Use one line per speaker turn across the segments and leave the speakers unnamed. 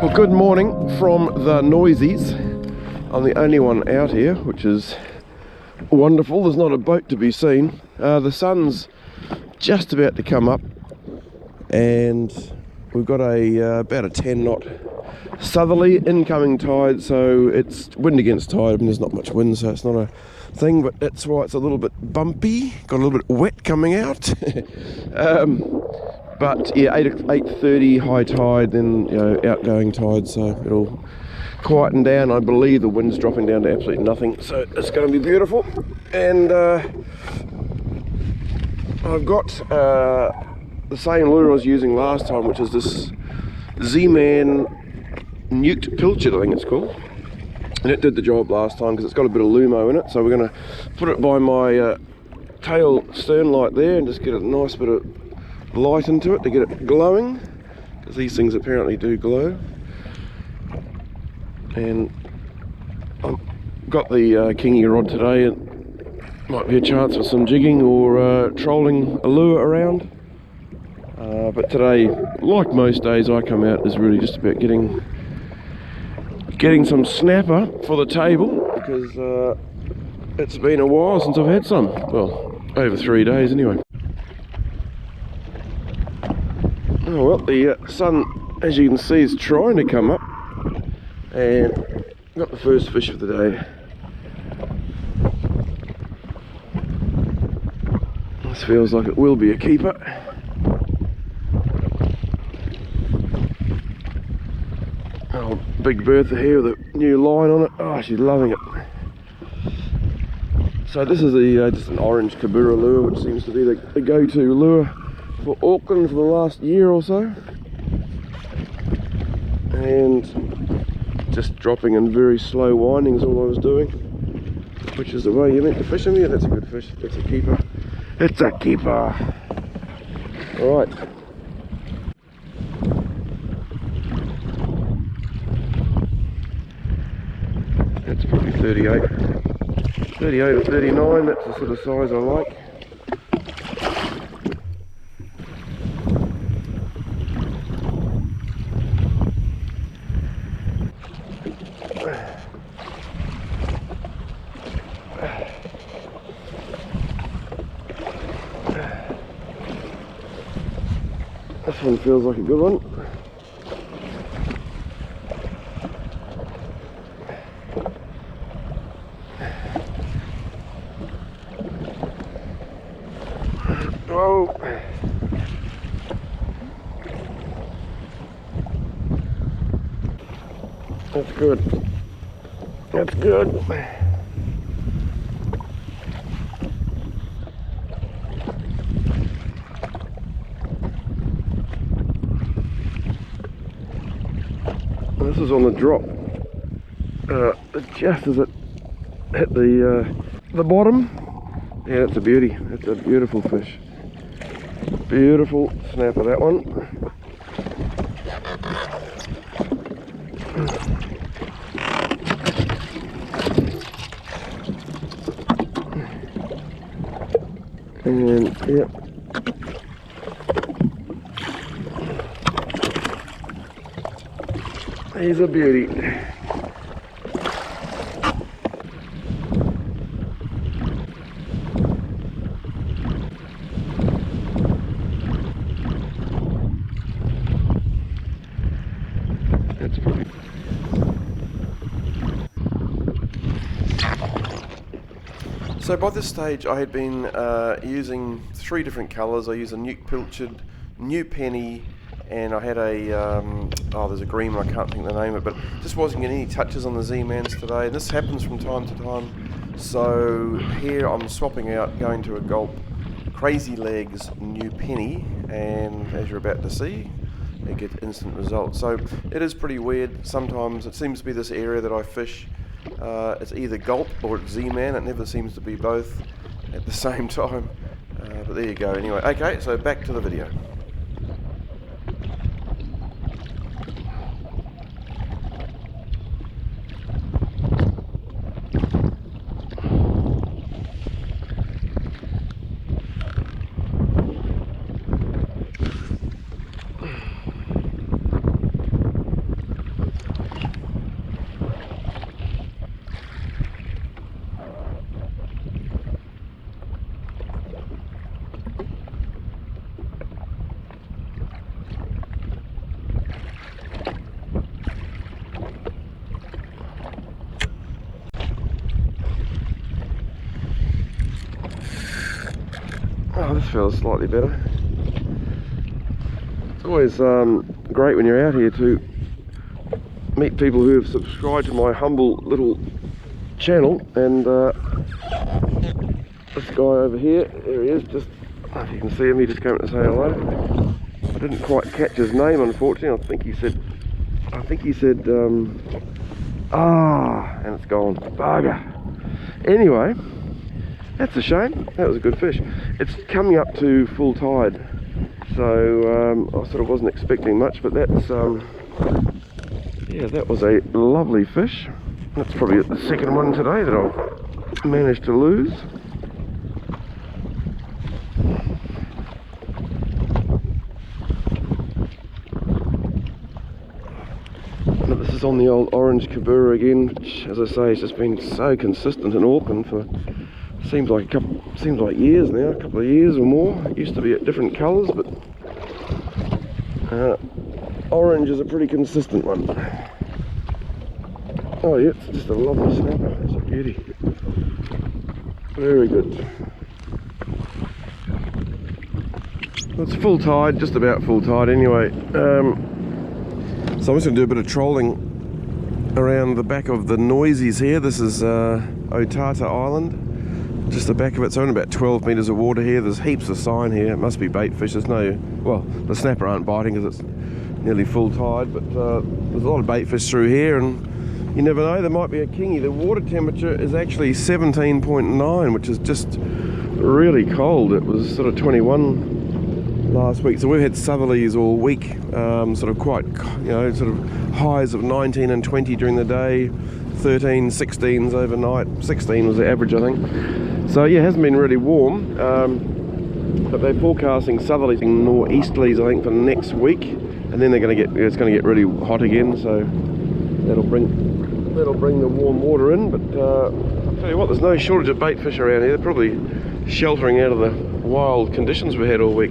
Well, good morning from the Noisies. I'm the only one out here, which is wonderful. There's not a boat to be seen. The sun's just about to come up, and we've got about a 10 knot southerly incoming tide, so it's wind against tide. I mean, there's not much wind, so it's not a thing, but that's why it's a little bit bumpy, got a little bit wet coming out. But yeah, 8:30 high tide, then outgoing tide, so it'll quieten down. I believe the wind's dropping down to absolutely nothing, so it's going to be beautiful. And I've got the same lure I was using last time, which is this Z-Man Nuked Pilchard, I think it's called, and it did the job last time because it's got a bit of lumo in it. So we're going to put it by my tail stern light there and just get a nice bit of light into it to get it glowing, because these things apparently do glow. And I've got the kingy rod today, and might be a chance for some jigging or trolling a lure around. But today, like most days I come out, is really just about getting some snapper for the table, because it's been a while since I've had some. Well, over 3 days anyway. Oh well, the sun, as you can see, is trying to come up, and got the first fish of the day. This feels like it will be a keeper. Oh, Big Bertha here with a new line on it. Oh, she's loving it. So this is just an orange Kabura lure, which seems to be the go-to lure for Auckland for the last year or so, and just dropping in very slow windings, all I was doing, which is the way you're meant to fish them. Yeah, that's a good fish. That's a keeper. It's a keeper. All right. That's probably 38 or 39. That's the sort of size I like. This one feels like a good one. Whoa. That's good. That's good. This is on the drop, just as it hit the bottom. Yeah, that's a beauty. That's a beautiful fish. Beautiful snapper, that one. And yep. He's a beauty. That's pretty. So by this stage I had been using 3 different colours. I used a Nuke Pilchard, New Penny, and I had there's a green one, I can't think the name of it, but just wasn't getting any touches on the Z-Mans today, and this happens from time to time. So here I'm swapping out, going to a Gulp Crazy Legs New Penny, and as you're about to see, it gets instant results. So it is pretty weird. Sometimes it seems to be this area that I fish, it's either Gulp or it's Z-Man. It never seems to be both at the same time, but there you go. Anyway, okay, so back to the video. Oh, this feels slightly better. It's always great when you're out here to meet people who have subscribed to my humble little channel. And this guy over here, there he is, just, I don't know if you can see him, he just came up to say hello. I didn't quite catch his name, unfortunately. I think he said, and it's gone, bugger. Anyway, that's a shame. That was a good fish. It's coming up to full tide, so I sort of wasn't expecting much, but that's yeah, that was a lovely fish. That's probably the second one today that I've managed to lose. But this is on the old orange Kabura again, which, as I say, has just been so consistent in Auckland for seems like years now, a couple of years or more. It used to be at different colours, but orange is a pretty consistent one. Oh yeah, it's just a lovely snapper. It's a beauty. Very good. It's full tide, just about full tide anyway. So I'm just going to do a bit of trolling around the back of the Noisies here. This is Otata Island. Just the back of it's only about 12 metres of water here. There's heaps of sign here. It must be bait fish. There's no, well, the snapper aren't biting because it's nearly full tide, but there's a lot of bait fish through here, and you never know, there might be a kingy. The water temperature is actually 17.9, which is just really cold. It was sort of 21 last week, so we've had southerlies all week, sort of quite, you know, sort of highs of 19 and 20 during the day, 13, 16s overnight. 16 was the average, I think. So yeah, it hasn't been really warm, but they're forecasting southerlies and nor'easterlies, I think, for next week, and then it's going to get really hot again. So that'll bring the warm water in. But I'll tell you what, there's no shortage of bait fish around here. They're probably sheltering out of the wild conditions we had all week.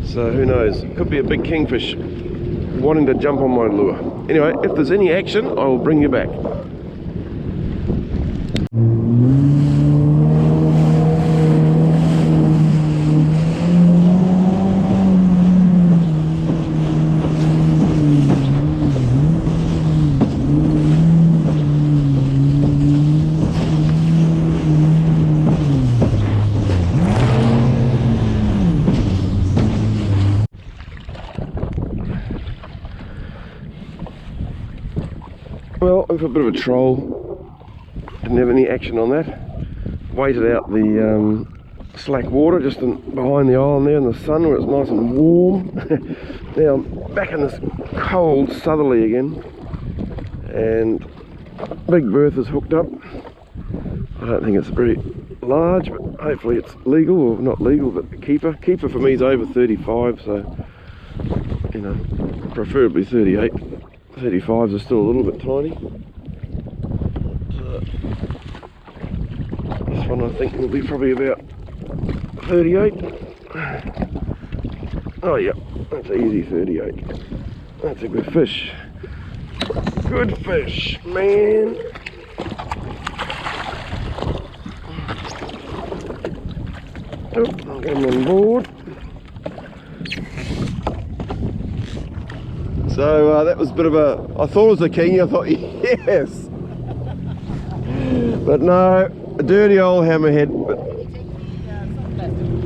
So who knows? Could be a big kingfish wanting to jump on my lure. Anyway, if there's any action, I will bring you back. Well, went for a bit of a troll, didn't have any action on that. Waited out the slack water just behind the island there in the sun where it's nice and warm. Now I'm back in this cold southerly again, and Big Bertha's hooked up. I don't think it's very large, but hopefully it's legal, or not legal, but a keeper. Keeper for me is over 35, so, you know, preferably 38. 35s are still a little bit tiny. This one I think will be probably about 38. Oh yeah, that's an easy 38. That's a good fish. Good fish, man. Oh, I'll get him on board. So that was a bit of a, I thought it was a kingy, I thought yes, but no, a dirty old hammerhead. But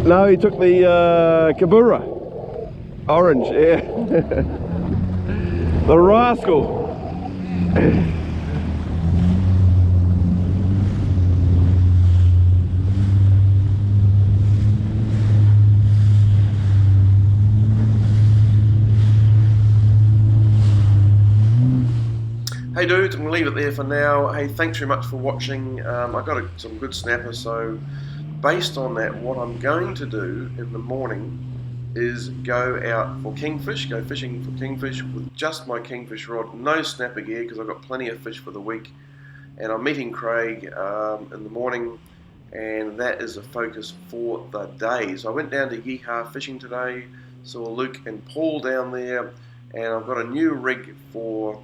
no, he took the Kabura, orange, yeah, the rascal. Hey dudes, I'm going to leave it there for now. Hey, thanks very much for watching. I got some good snapper, so based on that, what I'm going to do in the morning is go out for kingfish, go fishing for kingfish with just my kingfish rod, no snapper gear because I've got plenty of fish for the week. And I'm meeting Craig in the morning, and that is the focus for the day. So I went down to Yeehaw fishing today, saw Luke and Paul down there, and I've got a new rig for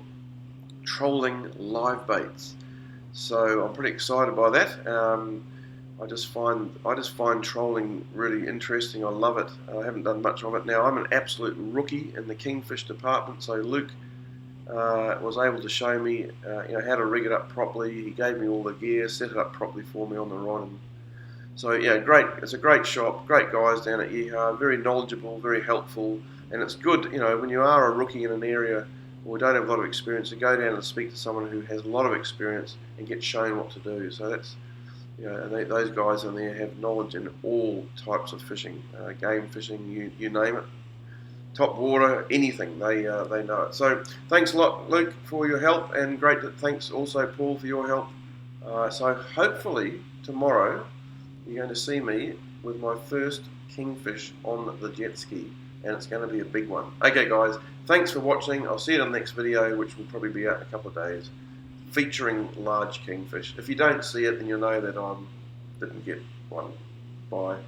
trolling live baits, so I'm pretty excited by that. I just find trolling really interesting. I love it. I haven't done much of it now. I'm an absolute rookie in the kingfish department. So Luke was able to show me, how to rig it up properly. He gave me all the gear, set it up properly for me on the rod. And so yeah, great. It's a great shop, great guys down at Yeehaw, very knowledgeable, very helpful, and it's good. When you are a rookie in an area or don't have a lot of experience, to go down and speak to someone who has a lot of experience and get shown what to do. So that's and those guys in there have knowledge in all types of fishing, game fishing, you name it, top water, anything. They know it. So thanks a lot, Luke, for your help, and thanks also, Paul, for your help. So hopefully tomorrow you're going to see me with my first kingfish on the jet ski, and it's going to be a big one. Okay, guys, thanks for watching. I'll see you in the next video, which will probably be out in a couple of days, featuring large kingfish. If you don't see it, then you'll know that I didn't get one. Bye.